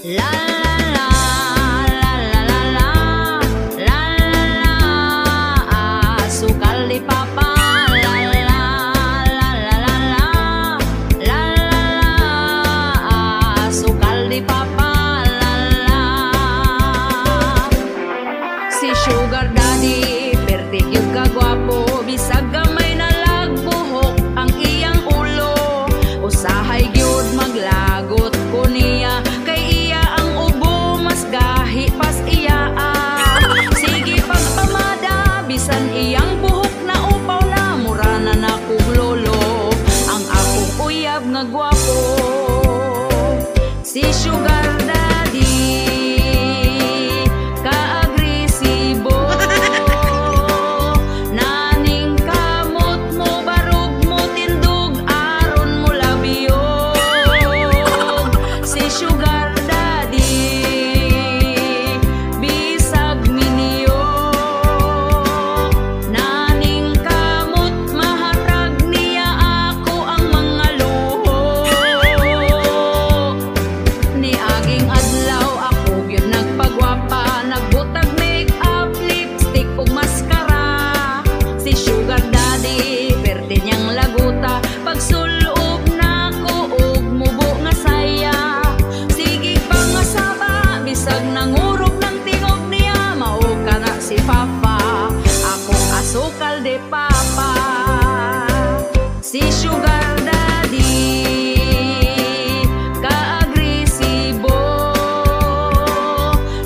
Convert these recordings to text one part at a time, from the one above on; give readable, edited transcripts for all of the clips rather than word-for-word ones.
La la la la la la la la la, sukal di papa. La la la la la la la la, sukal di papa. La la, si sugar daddy perti yung kagwapo, bisag gamay na lagbuhok ang iyang ulo. Usahay gyud maglagot ko niya, kay iya ang ubo mas gahi pas iya. Sige pagpamada, bisan iyang buhok na upaw na, mura na nakong lolo ang akong uyab nga gwapo. Si sugar daddy ka-agresibo, naning kamot mo barug mo tindog aron mo labiyog. Si sugar daddy bisag miniyo, naning kamot mahatag niya ako ang mga luho. Ni aging adlaw ako gyud nagpagwapa, nagbutag make-up, lipstick ug maskara. Si sugar daddy perte niyang laguta, pagsulob nako og mubo nga saya. Sige pangasaba, bisag nangurog ng tingog niya, mao kana si papa, akong asukal de papa. Si sugar daddy ka-agresibo,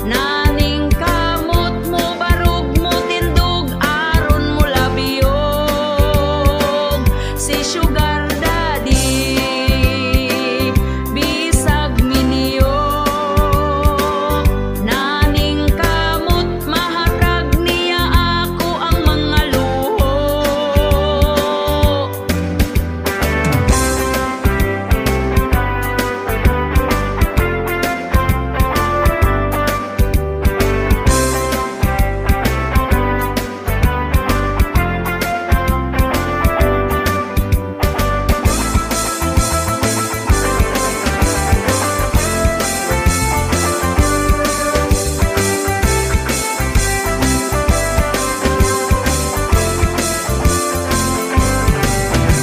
naning kamot mo barug mo tindog aron mo labiyog. Si sugar daddy bisag miniyo, naning kamot mahatag niya ako ang mga luho.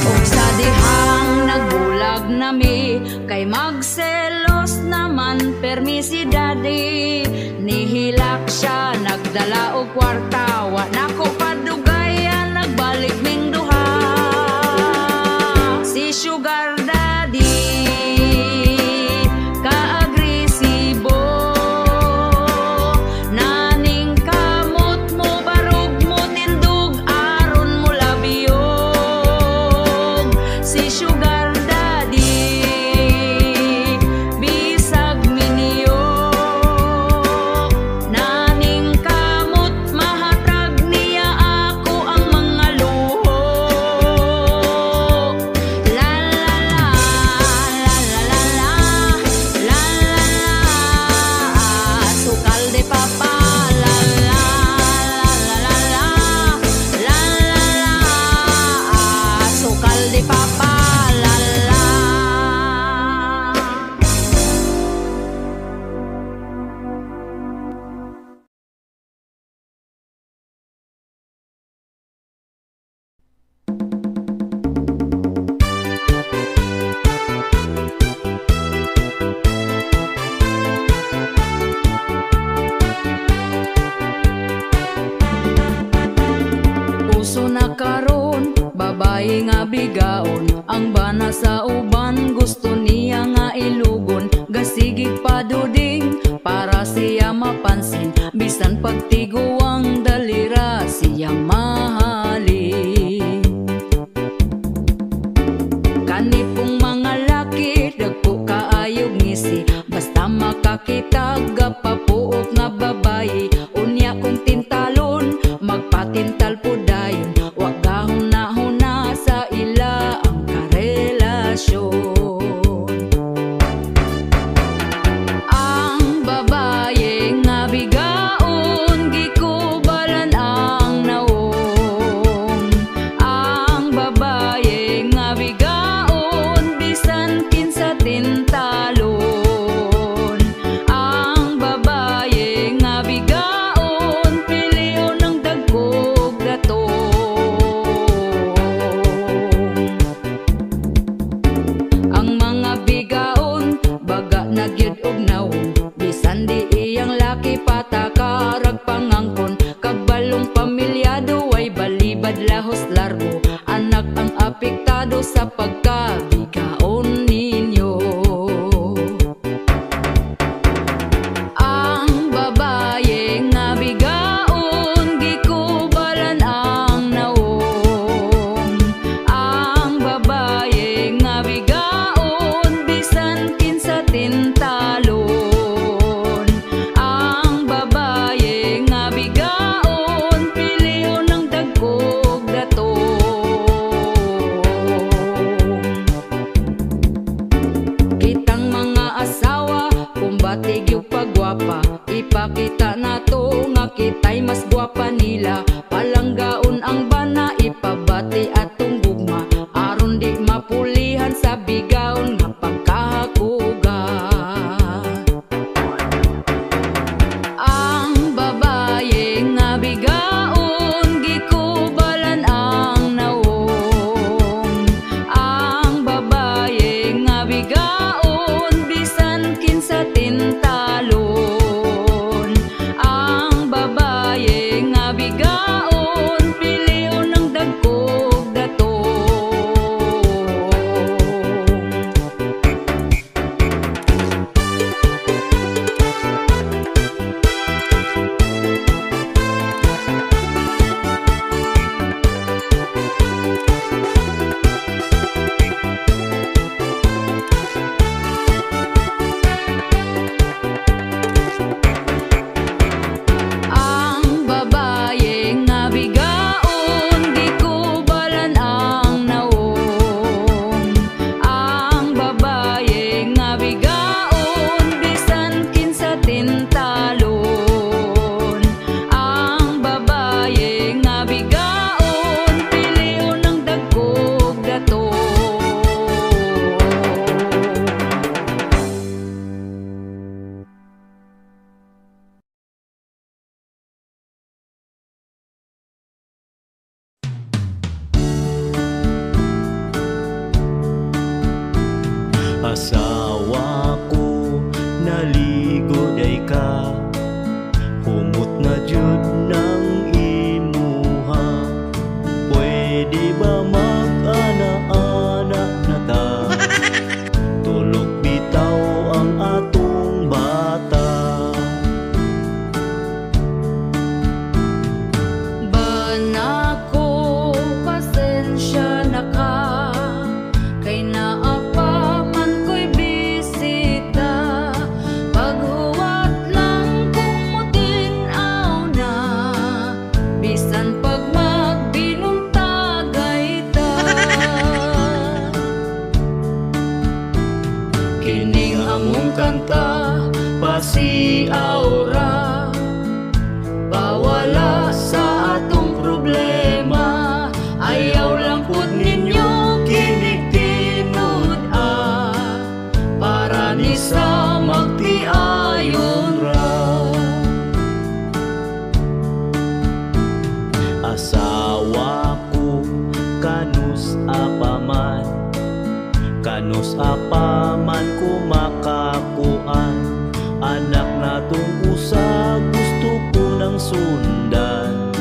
Og sa dihang nagbulag nami, kay magselos naman permi si daddy. Nihilak siya, nagdala og kwarta, wa nako padugayan, nagbalik ning duha. Si sugar daddy ka-agresibo, naning kamot mo barug mo tindog aron mo labiyog. Si sugar daddy bisag miniyo, naning kamot mahatag niya ako ang mga luho. La la la la la la la la, sukal de papa. La la la la la la la, sukal de papa. La la. Uso na karon, babae nga bigaon, ang bana sa uban gusto niya nga ilugon. Gasigig paduding para siya mapansin, bisan pagtiguang dalira siyang mahalin. Kanipong mga laki, dagko kaayog ngisi, basta makakitag papuok nga babae. Unya kong tintalon, magpatintal po dayon, wag gahuna-huna sa ila ang karelasyon. Ang babae nga bigaon, gikubalan ang naong. Ang babae nga bigaon, bisan kinsa tintalon. among kanta pasiaura, pawala sa atong problema. Ayaw lang pud ninyo kinig-tinud para ni sa magtiayon ra. Asawa ko kanus apaman, kanus apaman kumakakuan. Anak natong usa gusto ko nang sundan,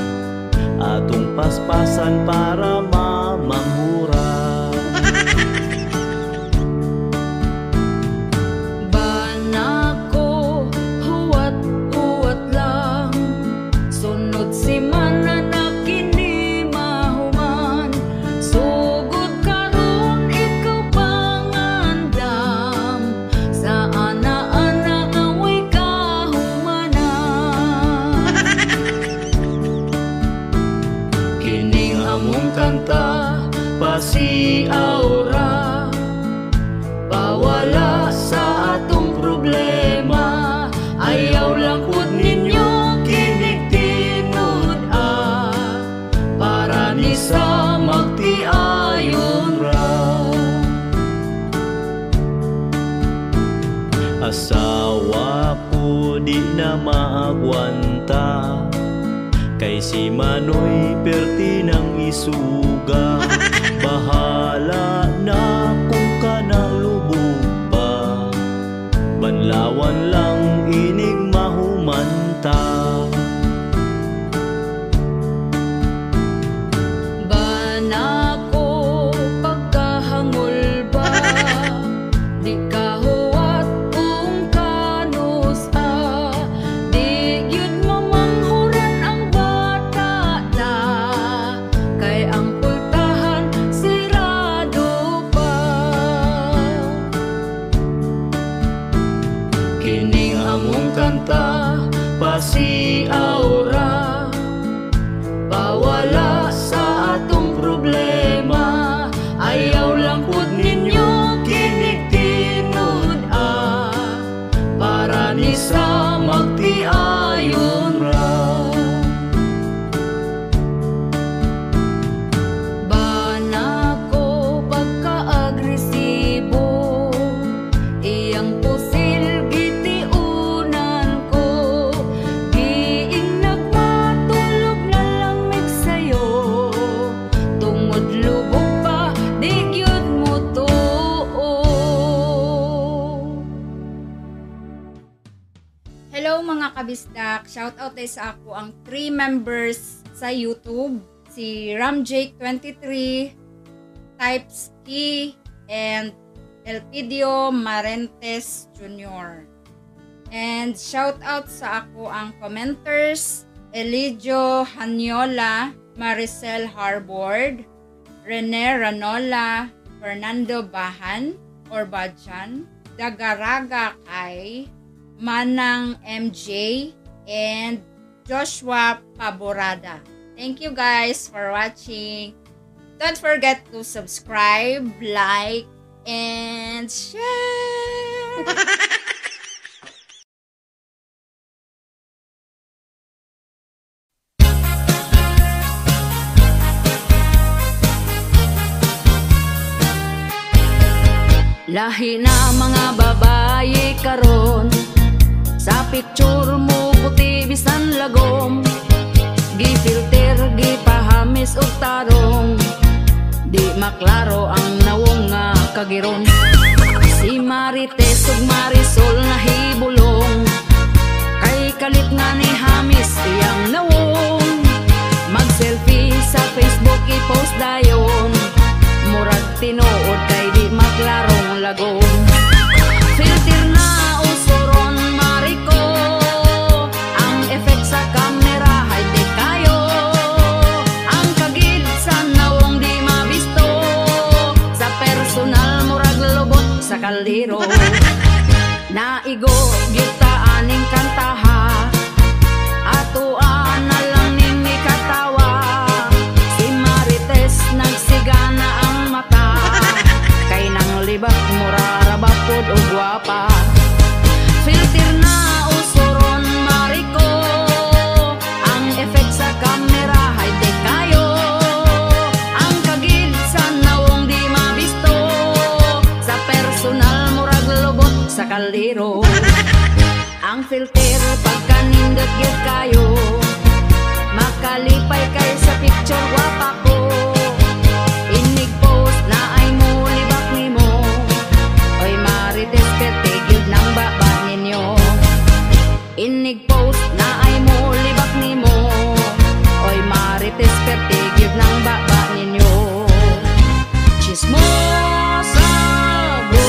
atong paspasan para mamanghura. Banako huwat-huwat lang, sunod si mana na kini mahuman. Sugod karon ikaw pangandam, sa ana-ana away kahumanan. Kining among kanta pasiaura, pawala sa atong problema. Ayaw lang pud ninyo kinig-tinud para ni sa magtiayon ra. Asawa ko di na maagwanta, kay si Manoy perti ng isuga. Bahala na kung kanang lubog pa, banlawan lang inig mahumanta. Banako pagkahangol ba, di kahuwat kung kanus di gyud mamanghuran ang bata na, kay ang pultahan sirado pa. Kining among kanta pasiaura, pawala sa atong problema. Ayaw lang pud ninyo kinig-tinud para ni sa magtiayon ra. Banako pagka-agresibo, iyang pusil gitiunan ko. Giing nagmatulog na lamig sa'yo, tungod lubog pa di gyud mo tuo. Hello mga kabisdak, shoutout tayo sa ako ang 3 members sa YouTube. Si Ramjake23, Typeski, and Elpidio Marentes Jr. And shoutout sa ako ang commenters, Elidio Hanyola, Maricel Harbord, Rene Ranola, Fernando Bahan or Badjan, Dagaraga Kai, Manang MJ, and Joshua Paborada. Thank you guys for watching. Don't forget to subscribe, like, and share. Lahi na mga babae karon, sa picture mo puti bisan lagom, gifilter gipahamis og tarong, di maklaro ang nawong nga kagiron. Si Marites ug Marisol nahibulong, kay kalit nga ni hamis iyang nawong. Mag-selfie sa Facebook i-post dayon, murag tinuod kay di maklarong lagom. Filter na usuron mariko, ang effect sa camera high-tech kayo. Ang kagid sa nawong di mabisto, sa personal murag lubot sa kaldero. Naigo gyuta aning kantaha, atuan na lang ning mikatawa. Si Marites nagsigana ang mata, kay nang libak murara bapod o gwapa. pasahero. Ang filter pagkanindot gyud kayo, makalipay kay sa picture wapa ko. Inig post na ay mo libak nimo, oy marites perte gyud nang baba ninyo. Inig post na ay mo libak nimo, oy marites perte gyud nang baba ninyo. Chismosa bo.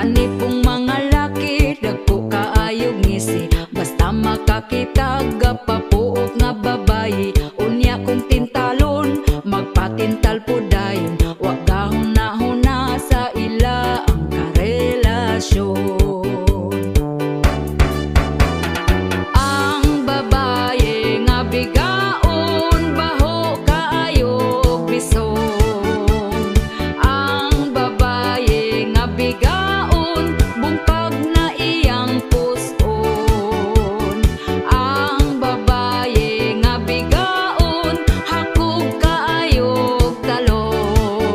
Kani pong mga laki dagko kaayog ngisi, basta makakita gapapuok nga babayi. Unya kong tintalon magpatintal po dayon, wag gahuna-huna sa ila ang karelasyon. Ang babaye nga bigaon baho kaayog bisong. Ang babaye nga bigaon bungkag na iyang puson. Ang babaye nga bigaon hakog kaayog talong.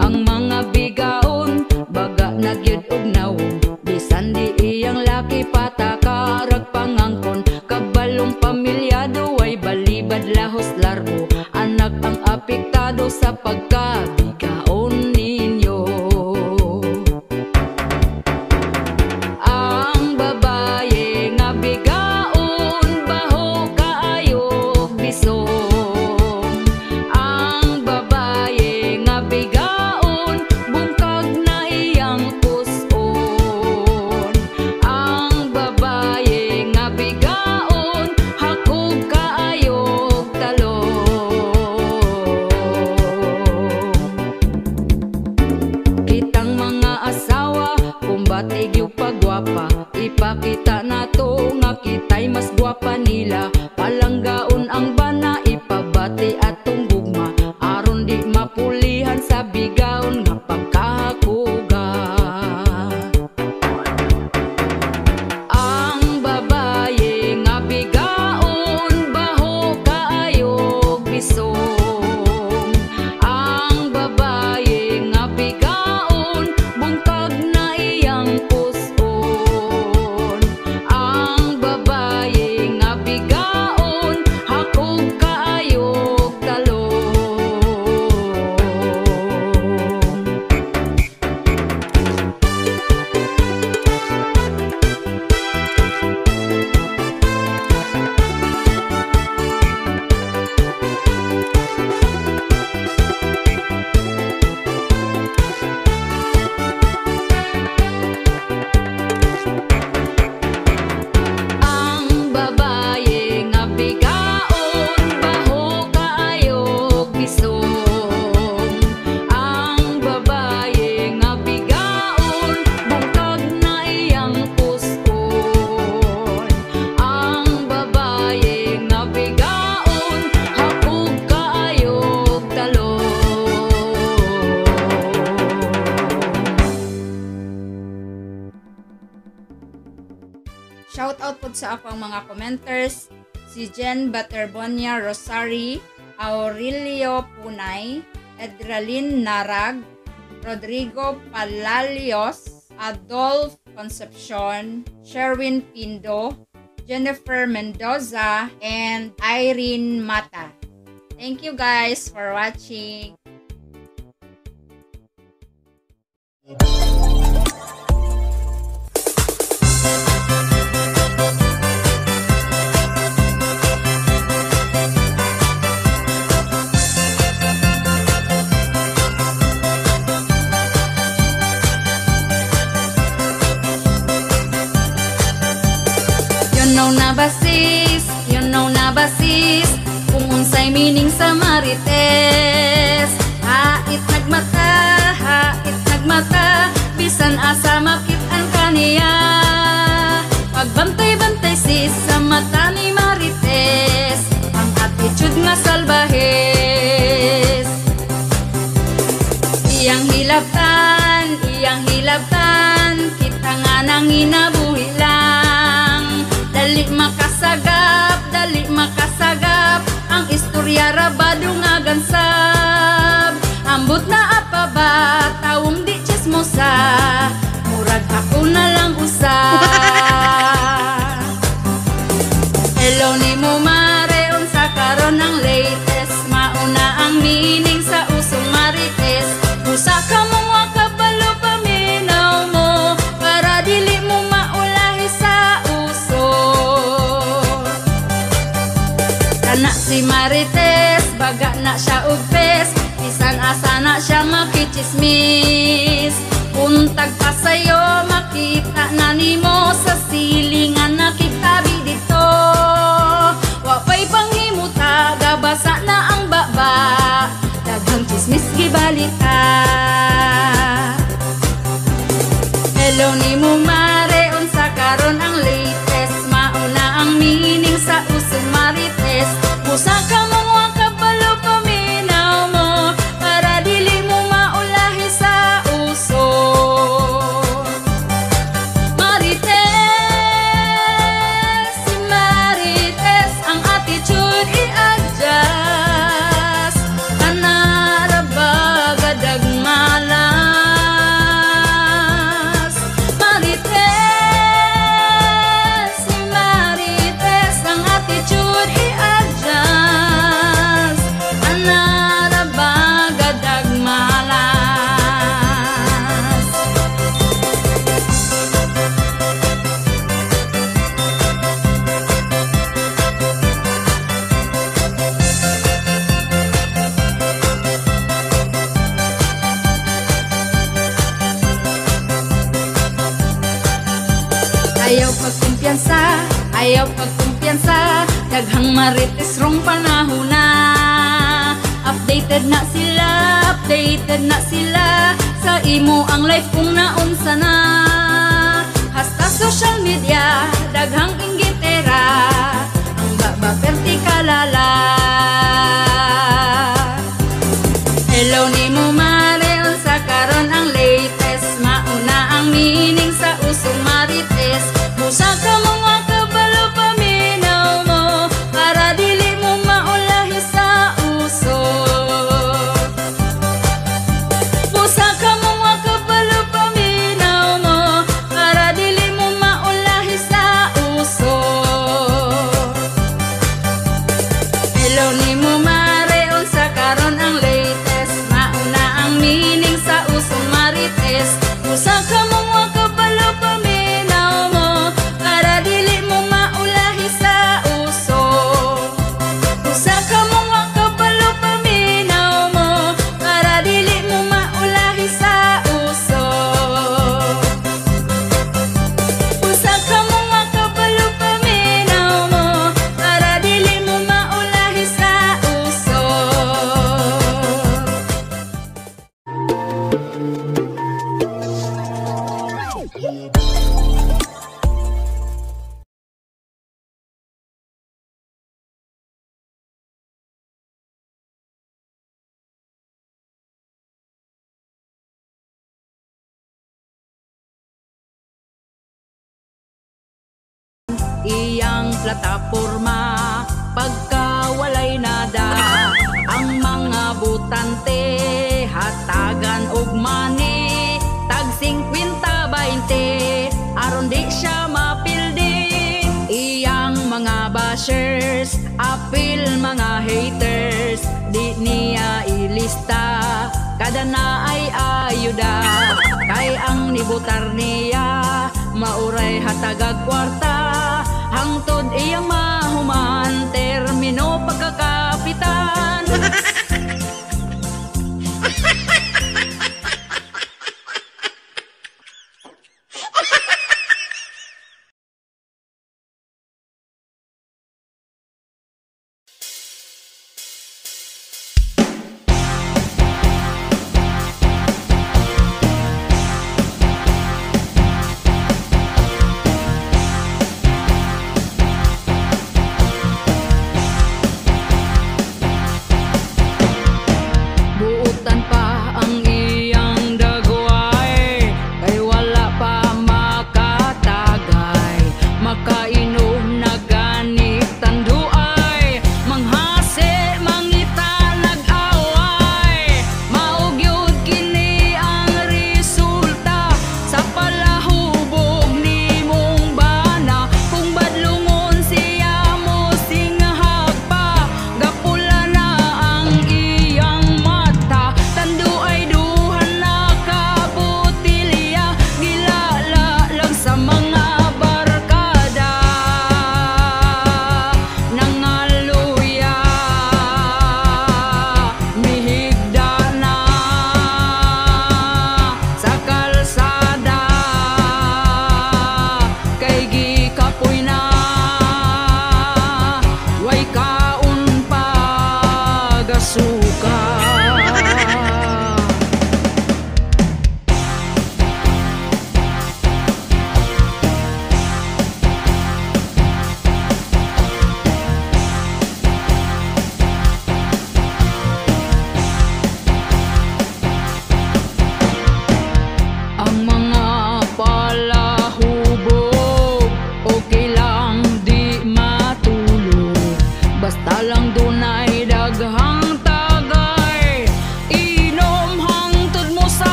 Ang mga bigaon baga nagyud og nawong, bisan di iyang laki patakarag pangangkon. Kabalong pamilyado ay balibad lahos larbo, anak ang apektado sa pagkabigaon ninyo. Ang babaye nga bigaon baho kaayog bisong. Ang babaye nga bigaon bungkag na iyang puson. Ang babaye nga bigaon hakog kaayog talong. Kitang mga asawa kumbatig yung pagwapa, ipakita nato nga kita'y mas gwapa nila. Palanggaon ang bana ipabati atong gugma, aron di mapulihan sa bigaon nga pagkahakuga. Ang babaye nga bigaon baho kaayog bisong. Ang babaye nga bigaon bungkag na iyang puson. Ang babaye nga bigaon hakog kaayog talong. Ang babaye nga bigaon baho kaayog bisong. Ang babaye nga bigaon bungkag na iyang puson. Ang babaye nga bigaon hakog kaayog talong. Shout out po sa akong mga commenters, si Jen Baterbonia Rosari, Aurelio Punay, Edralin Narag, Rodrigo Palalios, Adolf Concepcion, Sherwin Pindo, Jennifer Mendoza, and Irene Mata. Thank you guys for watching. You know na basis, kung unsay meaning sa marites. Hait nagmata, bisan asa makit-an kaniya. Pagbantay-bantay sis sa mata ni marites, ang attitude nga salbahes. Iyang hilabtan, kita nga nang inabuhi lang. Dali makasagap, ang istorya rabado nga gansab. Ambot na apa ba, tawong di chismosa, murag ako na lang usa. Hello ni mo mare, unsa karon ang latest, mauna ang meaning sa usong marites. Usa ka mong wakabalo paminaw mo, para dili mo maulahi sa uso. Kana si marites, baga na siya ugpes, bisan asa na siya makichismis. Untag pa sa'yo makita na nimo sa silingan nakitabi dito. Wapay panghimuta gabasa na ang baba, daghang chismis gibalita. Hello nimo mare, unsa karon ang latest? Mauna ang meaning sa usong marites. Musa ka mga kabalo paminaw mo, para dili mo maulahi sa uso. Marites, si Marites, ang attitude i-adjust. Kanara gadag malas. Marites, si Marites, ang attitude i-adjust. Kanara gadag malas. Ayaw pagkumpiyansa, daghang marites rong panahon na. Updated na sila, sa imo ang life kung naunsa na. Hasta social media, daghang inggitera, ang baba perti kalala. Hello nimo mare, unsa karon ang latest? Mauna ang meaning sa usong marites. Musa ka mga kabalo paminaw mo, para dili mo maulahi sa uso. Musa ka mga kabalo paminaw mo, para dili mo maulahi sa uso. Hello nimo mare, unsa karon ang latest? Mauna ang meaning sa usong marites. Musa ka mga kabalo paminaw mo, para dili mo maulahi sa uso. Musa ka mga kabalo paminaw mo, para dili mo maulahi sa uso. Musa ka mga kabalo paminaw mo, para dili mo maulahi sa uso. Iyang plataporma pagka walay nada, ang mga butante hatagan og money, tag 50-20 aron di siya mapildi. Iyang mga bashers apil mga haters, di niya ilista, kada na ay ayuda. Kay ang nibutar niya mauray hatagag kwarta, hangtod iyang mahuman termino pagkakapitan.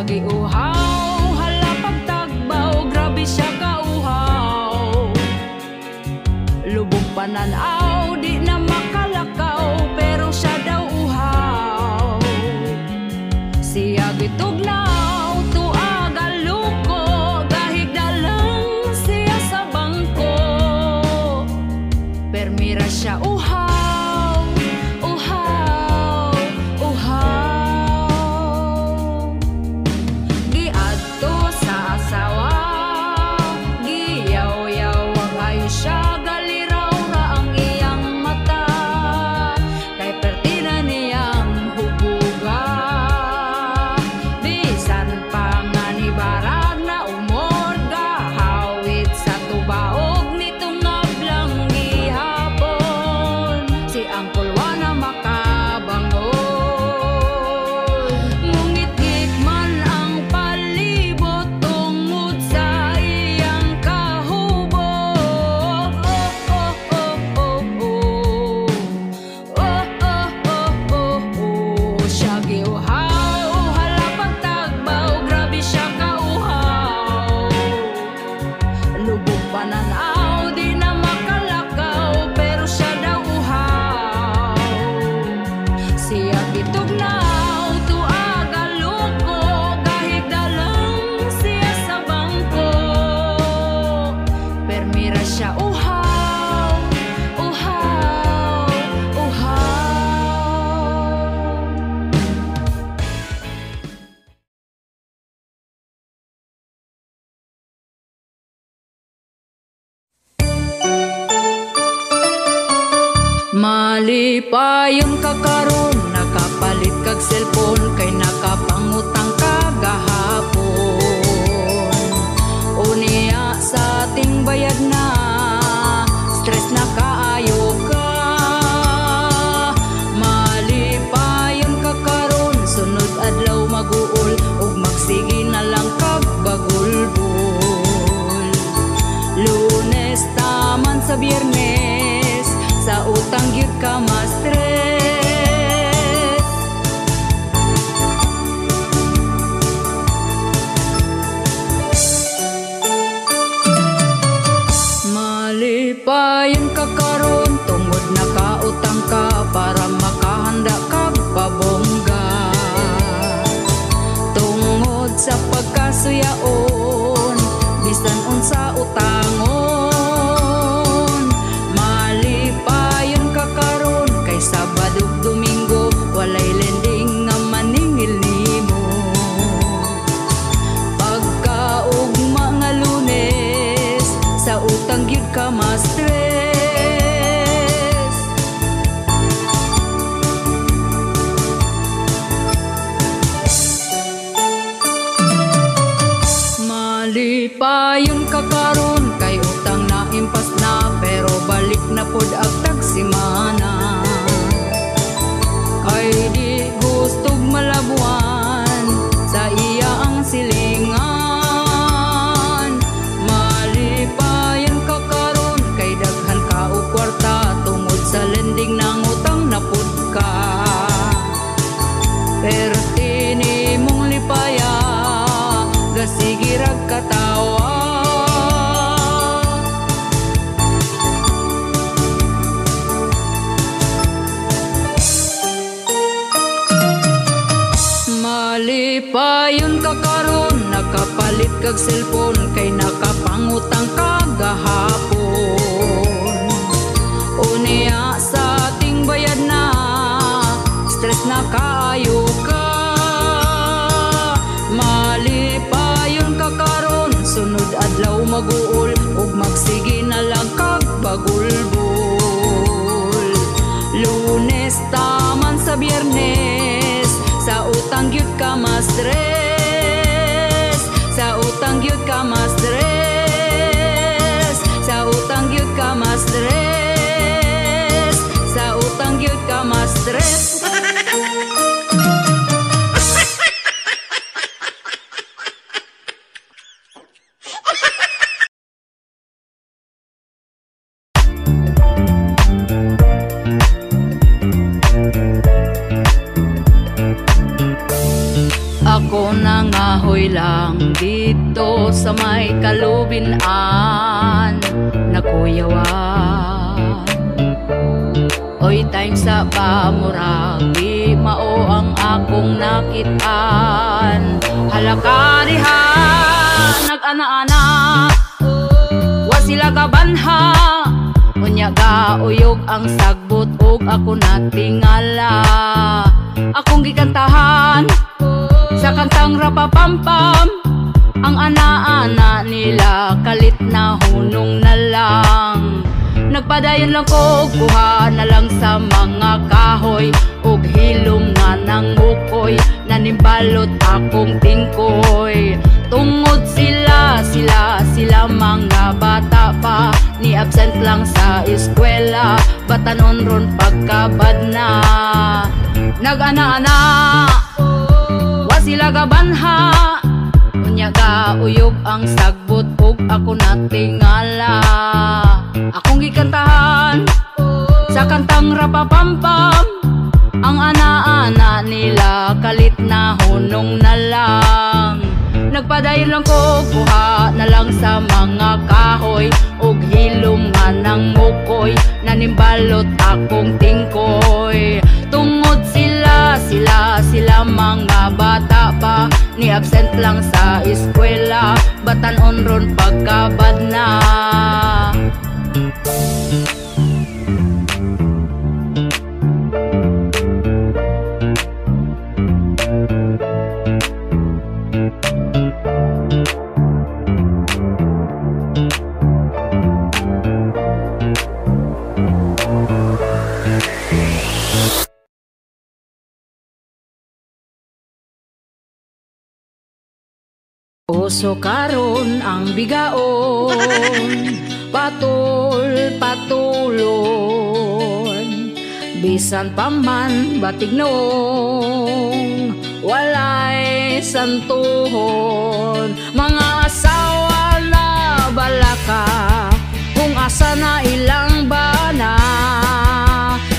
giuhaw, hala pagtagbaw, grabe siya kauhaw. Lubog pananaw, di na makalakaw, pero siya daw uhaw. Siya gitugnaw, tuag aluko, gahigdalang siya sa bangko. Permira siya uhaw, uhaw, uhaw. Giadto sa asawa, giyaw-yaw ang ayo siya, galiraw ra ang iyang mata. Kay pertina niyang hubuga, bisan pa nga ni barag na umod, gahawit sa tubaog nitong ngablang gihapon. Si Angkol Juana makabangon, ngungit-ngit man ang palibot tungod sa iyang kahubog. Oh, oh, oh, oh, oh. Oh, oh, oh, oh, oh. Siya giuhaw, hala pagtagbaw, grabe siya kauhaw. Lubog pananaw, di na makalakaw, pero siya daw uhaw. Siya gitugnaw, tuag aluko, gahigdalang siya sa bangko. Permira siya uhaw, uhaw, uhaw. Malipayon ka karon, nakapalit kag cellphone, kay nakapangutang ka gahapon. Unya sa ating bayad na, stress na kaayo ka. Malipayon ka karon, sunod adlaw maguol, ug magsige na lang kag bagulbol. Lunes taman sa Biyernes, sa utang gyud ka ma-stress. Malipayon ka karon, tungod nakautang ka, para makahanda ka pabongga. Tungod sa pagkasuyaon, bisan unsa utangon. Malipayon ka karon, kay Sabado ug Domingo, walay lending nga maningil nimo. Pagkaugma nga Lunes, sa utang gyud ka ma-stress. Malipayon ka karon, kay utang na impas na, pero balik na pod agtag simana. Kay di gustog malabuan, sa iya ang silingan. Malipayon ka karon, kay daghan ka og kwarta, tungod sa lending nang utang na pod ka. Perti nimong lipaya, gasige rag katawa. Malipayon ka karon, nakapalit kag cellphone, kay nakapangutang ka gahapon. Unya sa ating bayad na, stress na kaayo ka. Malipayon ka karon, sunod adlaw maguol, ug magsige na lang kag bagulbol. Lunes taman sa Biyernes, sa utang gyud ka ma-stress. Sa utang gyud ka ma-stress. Sa utang gyud ka ma-stress. Sa utang gyud ka ma-stress. ako nangahoy lang dito sa may kalubinan na kuyawan. Oy time sa pamurag di mao ang akong nakitaan. Halaka diha nag-ana-ana wa sila kabanha, unya gauyog ang sagbot ug ako natingala. Akong gikantahan sa kantang rapapampam, ang ana-ana nila kalit na hunong na lang. Nagpadayon lang ko, kuha na lang sa mga kahoy ug hilom nga ng ukoy, nanimbalot akong tingkoy. Tungod sila mga bata pa, ni absent lang sa eskwela, batanon ron pagkabad na. Nag-ana-ana wa sila kabanha, unya gauyog ang sagbot ug ako natingala. Akong gikantahan sa kantang rapapampam, ang ana-ana nila kalit na hunong na lang. Nagpadayon lang ko, kuha na lang sa mga kahoy ug hilom nga ng mukoy, nanimbalot akong tingkoy. Tungod sila mga bata pa, ni absent lang sa eskwela, batanon ron pagkabad na. Uso karon ang bigaon, patulon, bisan paman batignong, walay santuhon. Mga asawa na balaka, kung asa na ilang bana,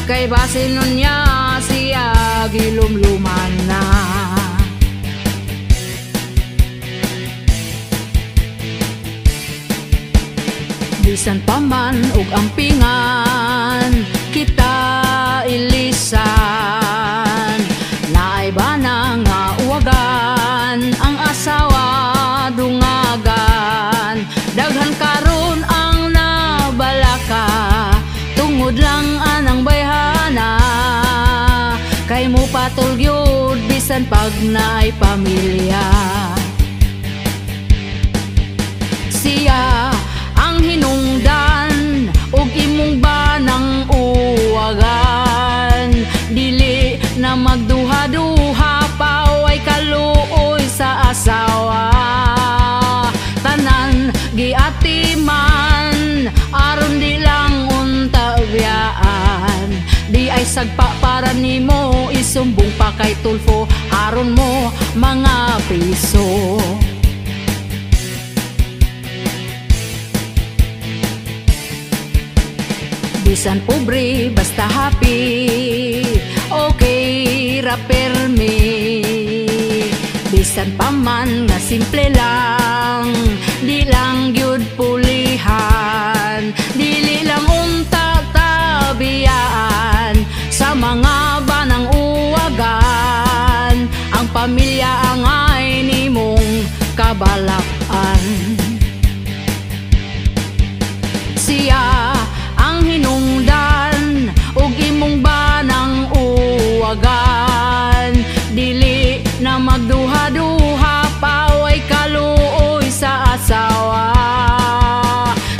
kay basin nun niya siya gilumluman na. Bisan paman ug ampingan kita ilisan, naay bana nga uwagan ang asawa dungagan. Daghan karon ang nabalaka, tungod lang anang bayhana, kay mo patulgyod bisan pag naay pamilya. Siya ang hinungdan ug imong banang uwagan, dili na magduha-duha pa way kaluoy sa asawa. Tanan giatiman aron di lang unta biyaan, di ay sagpa para nimo isumbong pa kay Tulfo, aron mo mga piso. Bisan pobre basta happy, okay ra permi. Bisan paman nga simple lang, di lang gyud pulihan, dili lang unta tabiyaan sa mga banang uwagan. Ang pamilya angay nimong kabalakan. Siya ang hinungdan ug imong banang uwagan, dili na magduha-duha pa way kaluoy sa asawa.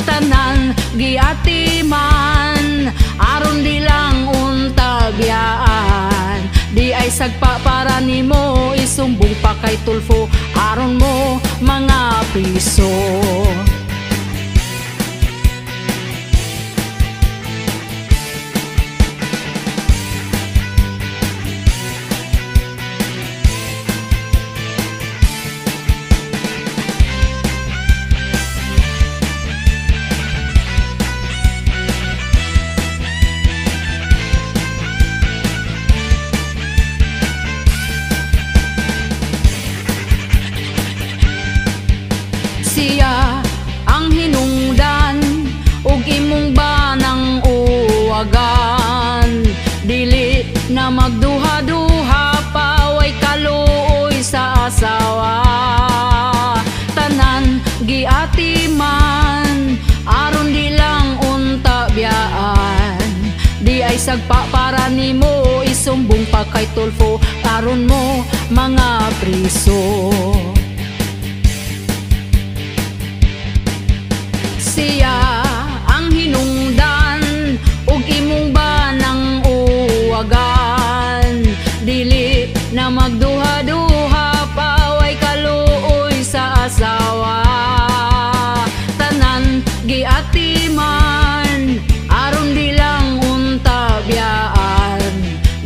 Tanan giatiman aron di lang unta biyaan, di ay sagpa para nimo isumbong pa kay Tulfo, aron mo mga piso. Siya ang hinungdan ug imong banang uwagan, dili na magduha-duha pa, way kaluoy sa asawa. Tanan giatiman aron di lang unta biyaan, di ay sagpa para nimo isumbong pa kay Tulfo aron mo mga priso. Siya ang hinungdan ug imong banang uwagan, dili na magduha-duha pa, way kaluoy sa asawa. Tanan giatiman aron di lang unta biyaan,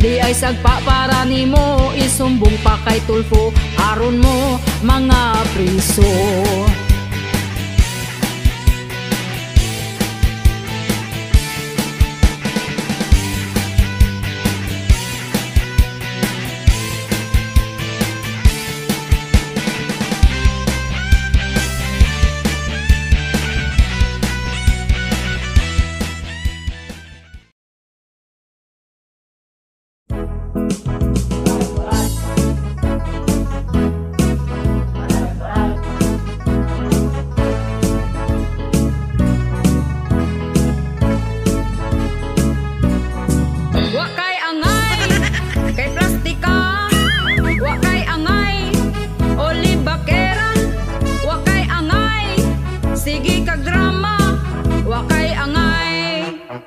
di ay sagpa para nimo isumbong pa kay Tulfo aron mo mga priso.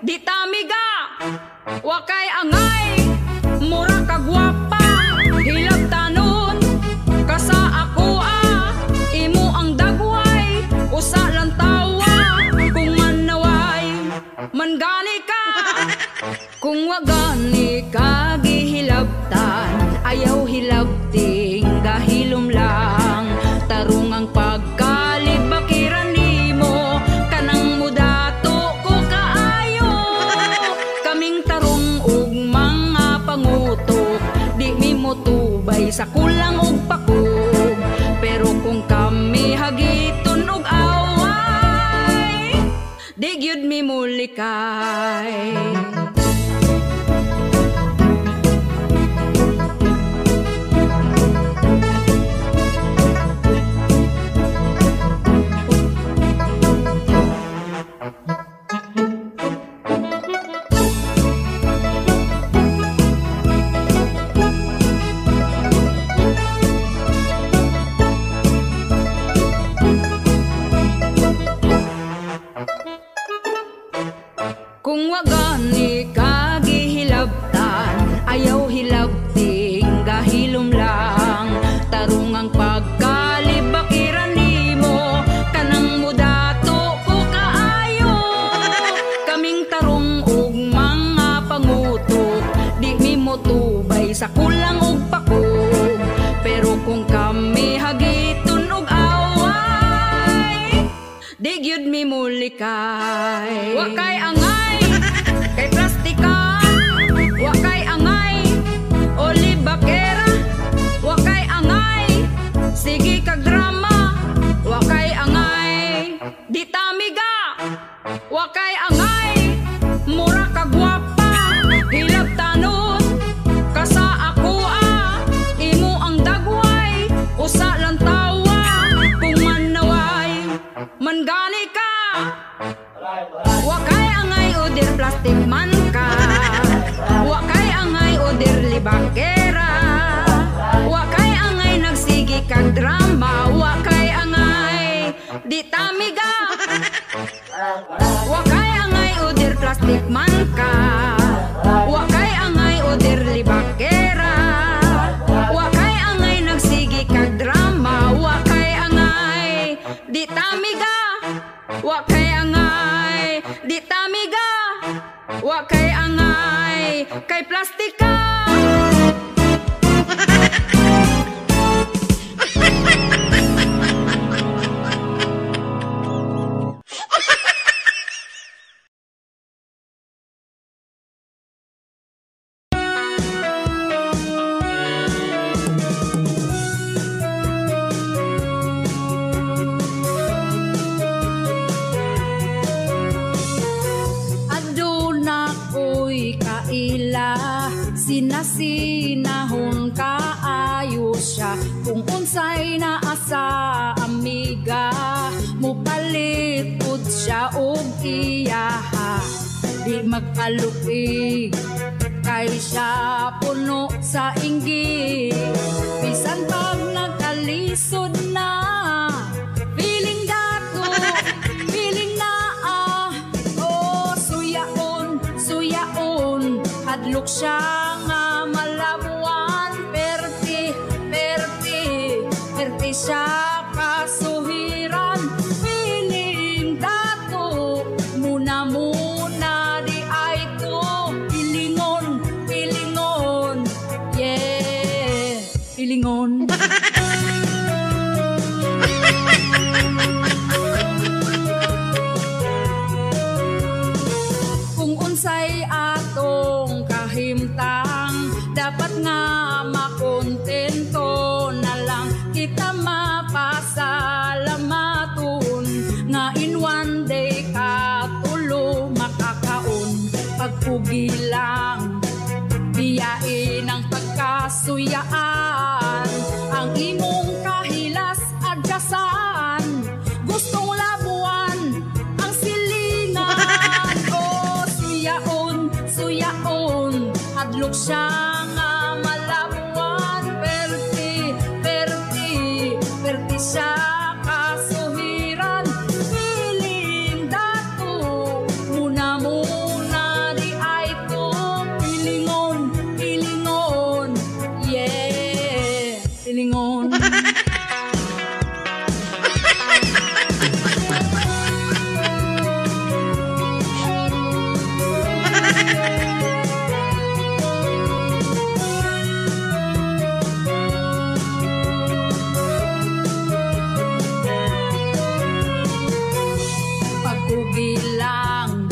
Di tamiga, wakay angay, mura ka gwapa, hilab tanon, kasa ako imo ang dagway, usa lang tawa, kung manaway, mangani ka, kung wagani ka gihilabtan, ayaw hilabting, gahilom lang, tarong ang pagkalibakiran nimo, kanang mudato ko kaayo, kaming tarong ug mga pangutok, di mi mo tubay sa kulang ug pakog, pero kung kami hagiton og away, di gyud mi mulikay. Kung wagani ka gihilabtan, ayaw hilabting, gahilom lang, tarong ang pagkalibakiran nimo, kanang mudato ko kaayo, kaming tarong ug mga pangutok, di mi mo tubay sa kulang ug pakog, pero kung kami hagiton og away, di gyud mi mulikay. Wakay angay kay plastika, wakay angay olibakera, wakay angay sige kag drama, wakay angay di tamiga, wakay angay mura ka gwapa, hilab tanon, kasa ako imo ang dagway, usa lang tawa, kung manaway, mangani ka, wakay angay oder plastic man ka, wakay angay oder libakera, wakay angay nagsigi kag drama, wakay angay di tamiga, wakay angay oder plastic man ka, wakay angay oder libakera, wakay angay nagsigi kag drama, wakay angay di tamiga, wakay angay di tamiga, wakay angay kay plastika. masinahon kaayo siya. Kung unsay naa sa amiga, mupalit pud siya og iyaha. Di magkalupig kay siya puno sa inggit. Bisan pag nagkalisod na, feeling dato, feeling naa. Oh, suyaon, suyaon, hadlok siya nga malabuan. Perti, perti, perti siya kasuhiran. Feeling dato, muna-muna di ay to. Pilingon, pilingon, yeah, pilingon. Kung unsay atong kahimtang, dapat nga makontento na lang kita mapasalamaton. Nga in one day katulo makakaon. Pagpugi lang, biyain ang pagkasuyaan. Ang imong kahilas adyasan, gustong labuan ang silingan. Oh, suyaon, suyaon, hadlok siya nga malabuan. Perti, perti, perti siya kasuhiran. Feeling dato, muna-muna di ay to. Pilingon, pilingon, yeah, pilingon. Pagpugi lang,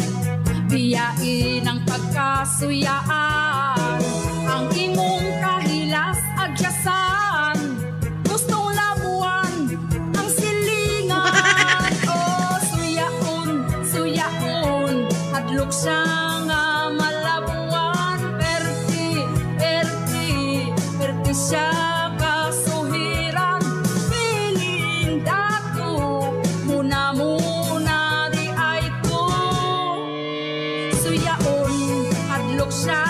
biyain ang pagkasuyaan. Ang imong kahilas adyasan, gustong labuan ang silingan. Oh, suyaon, suyaon, hadlok siya nga malabuan. Perti, perti, perti siya kasuhiran. Feeling dato, muna-muna di ay to. Suyaon, hadlok siya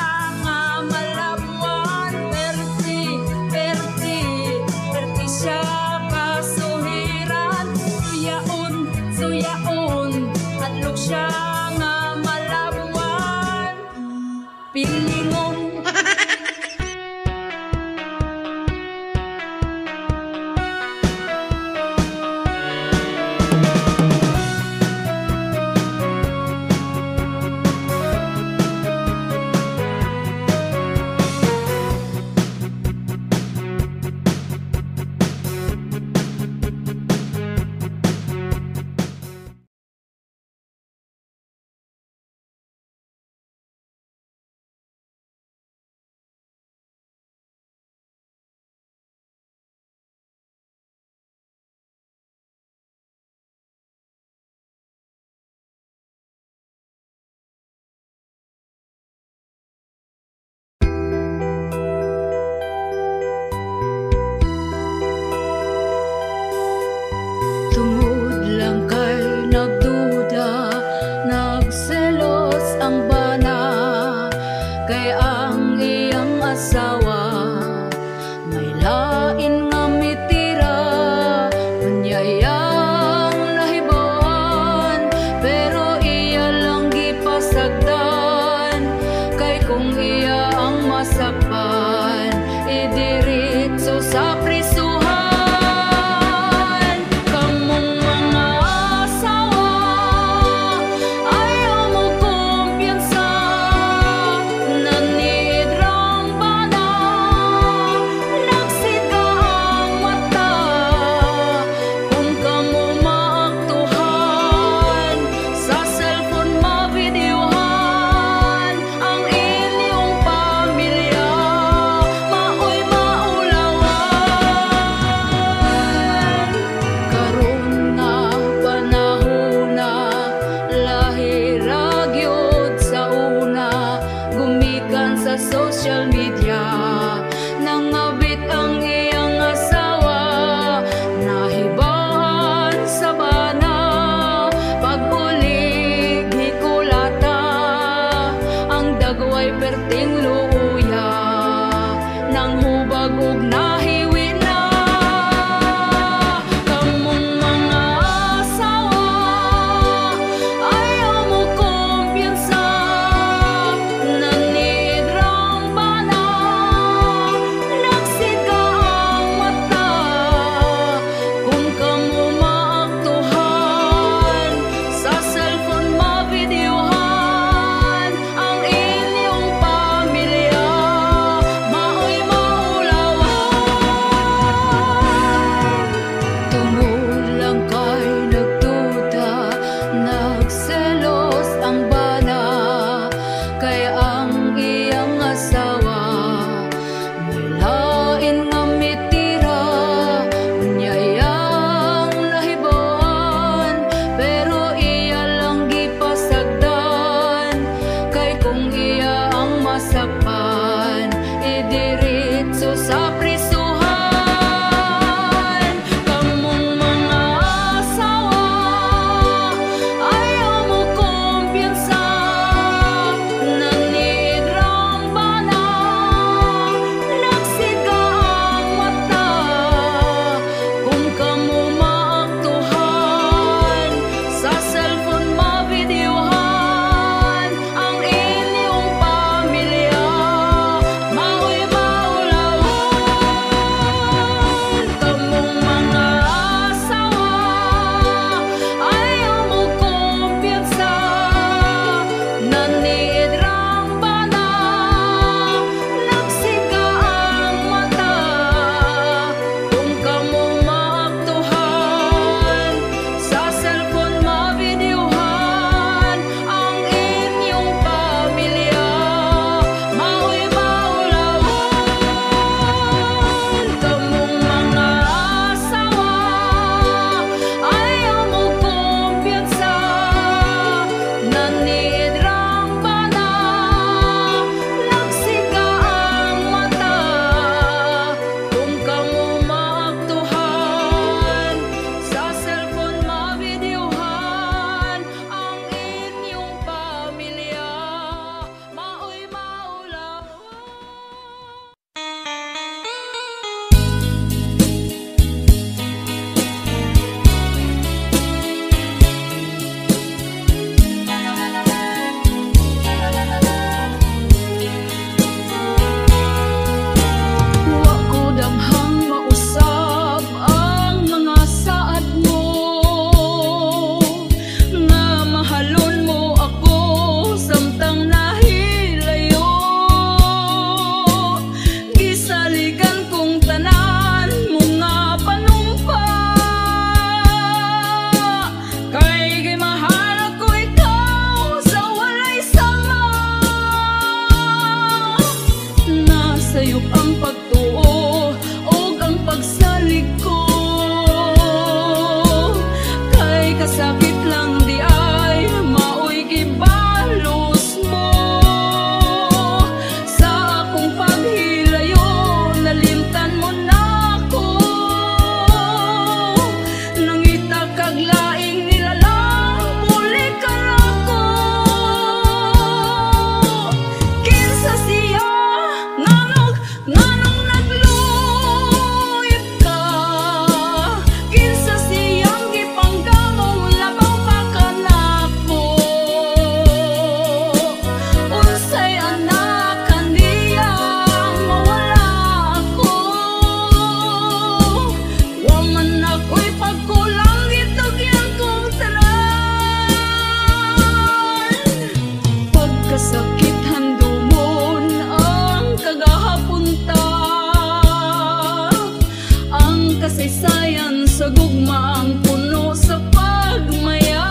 sa gugmaang puno sa pagmaya.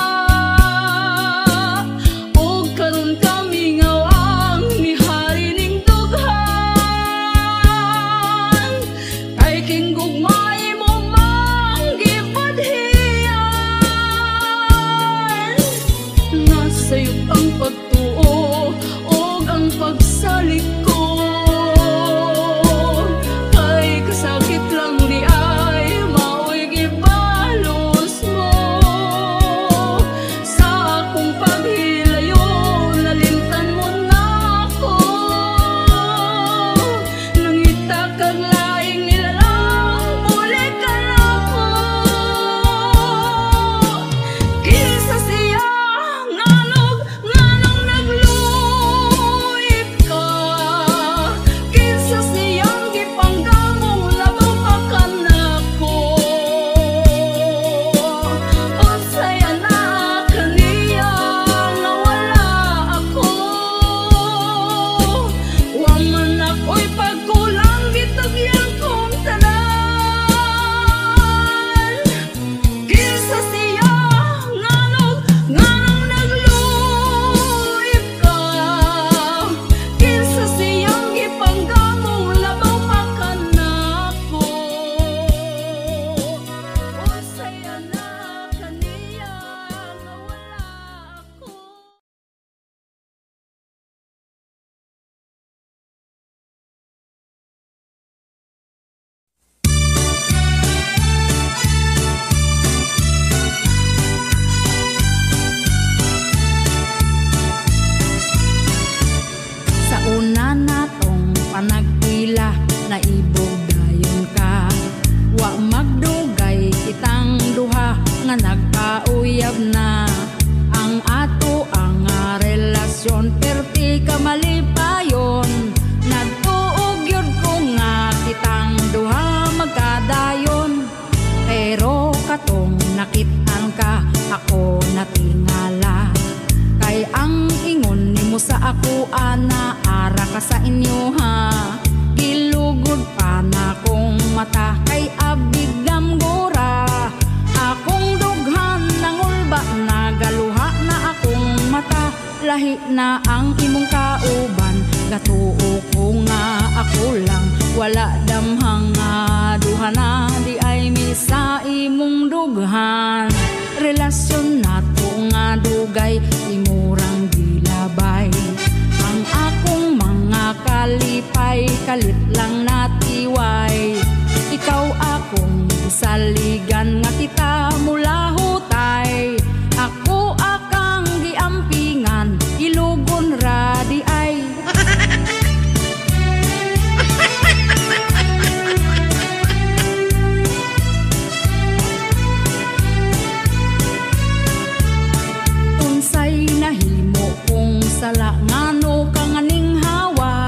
O karon kami ngawang ni hari ning dughan, kay king gugmay mo mang gibadhian. Nasayop ang pagtuo og ang pagsalig ko, kay kasakit lang di ay mao'y gibalos mo. Sa akong paghilayo nalimtan mo na ako, nangita kang laing nilalang muli ka na ko. Kinsa siya nganong nagluip ka, kinsa siyang gipanggamong labaw pa ka nako. Unsay anak kaniya nga wala ako, wa man ako'y pagkulang gitugyan kong tanan. Kinsa siya nganong nagluip ka, kinsa siyang gipanggamong labaw pa ka nako. Unsay anak kaniya nga wala ako. Sa una natong panagpila, naibog dayon ka. Wa magdugay kitang duha nga nagkauyab na. Ang ato ang relasyon perti ka malipayon. Nagtuog yun ko nga kitang duha magkadayon. Pero katong nakitaan ka, ako natingala. Kay ang ingon nimo sa ako ana, ara ka sa inyo ha. Gilugod pa na kong mata, kay abig damgura. Akong dughan nangulba, nagaluha na akong mata. Lahi na ang imong kauban, gatuo ko nga ako lang. Wala damhang nga duha na, di ay misa imong dughan. Relasyon nato nga dugay, imurang gilabay. Ang akong mga kalipay, kalit lang natiway. Ikaw akong isaligan nga kita mula hutay. Ako akang giampingan, ilugon ra di ay. Unsay nahimo kung sala ngano kang aning hawa.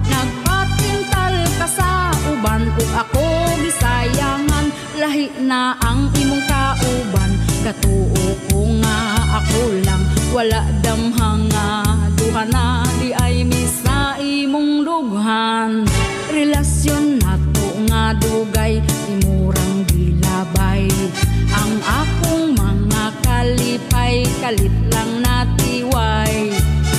Nagpatintal ka sa uban ug ako gisayangan. Lahi na ang imong kauban, gatuo ko nga ako lang. Wala damhang nga duha na, di ay misa imong dughan. Relasyon nato nga dugay, imurang gilabay. Ang akong mga kalipay, kalit lang natiway.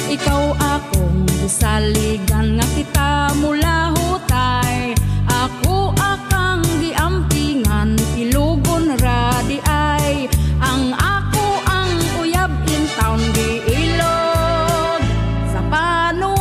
Ikaw akong gisaligan nga kita mula hutay. Ako akang giampingan, ilugon ra di ay. Ang ako ang uyab in town, giilog sa panuay.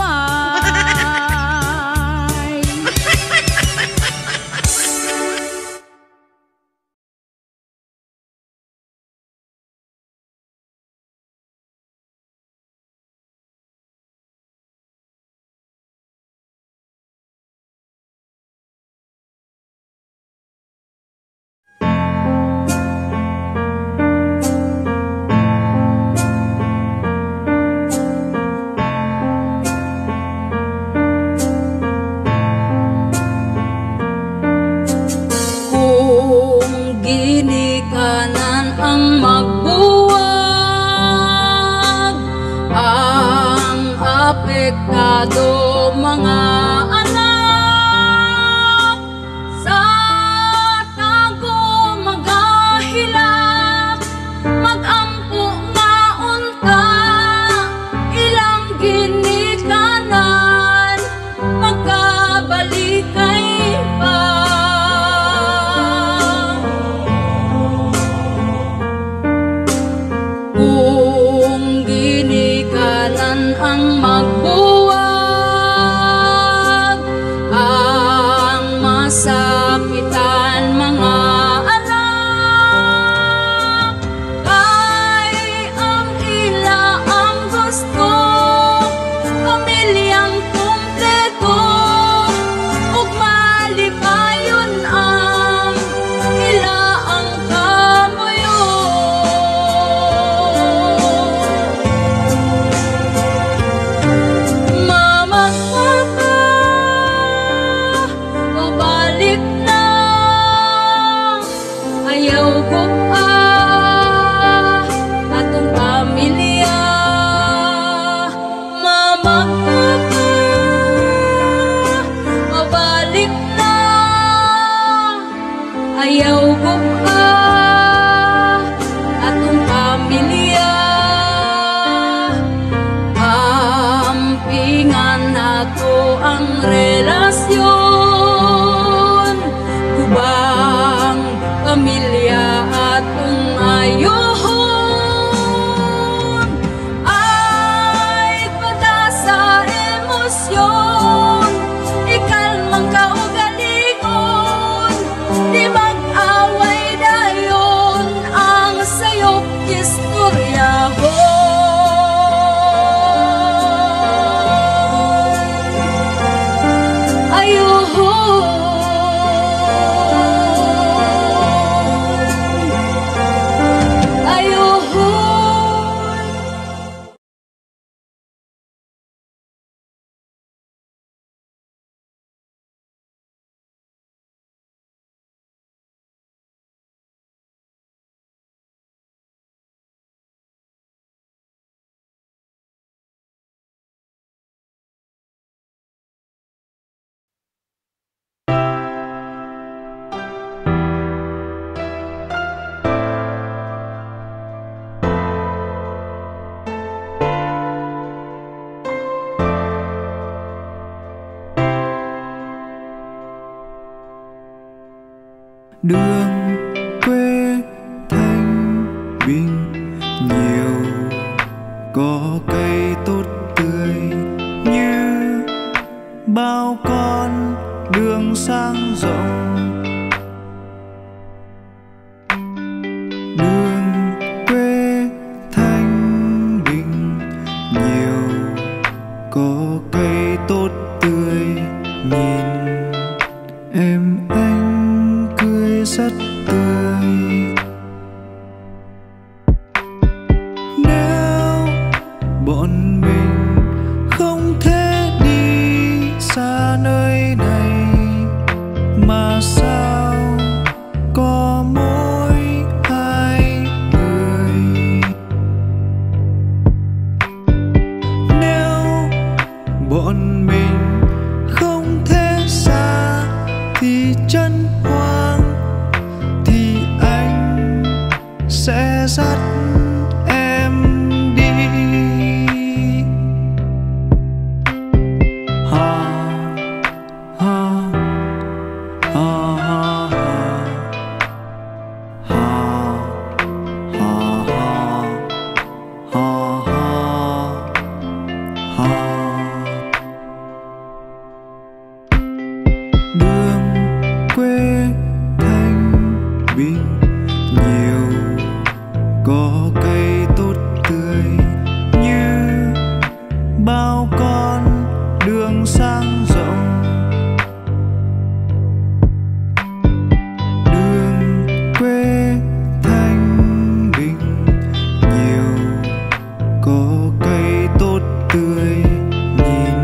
ayaw ko pa atong pamilya mamagpapa mabalik na. Ayaw ko pa atong pamilya ampingan nato ang relasyon kubang pamilya atong ayohon ay pada sa emosyon ikalmang kaugalingon di mag-away dayon ang sayop istoryahon. Đường quê thanh bình nhiều, có cây tốt tươi như bao con đường sang rộng. Đường quê thanh bình nhiều, có cây tốt tươi nhìn em anh rất tươi. Nếu bọn mình không thể đi xa nơi này mà sao có mỗi hai người. Nếu bọn mình không thể xa thì chân hoang sẽ dắt em đi. Ha ha ha ha ha ha ha ha. Đường quê thanh bình nhiều, có cây tốt tươi như bao con đường sang rộng. Đường quê thanh bình nhiều, có cây tốt tươi nhìn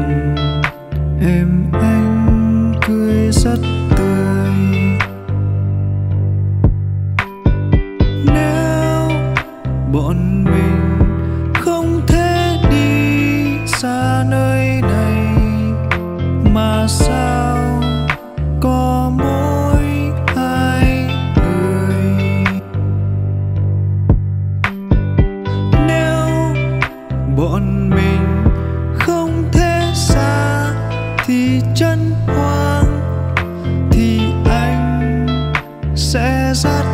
em anh cười rất tươi. Bọn mình không thể đi xa nơi này mà sao có mỗi hai người. Nếu bọn mình không thể xa thì chân hoang thì anh sẽ dắt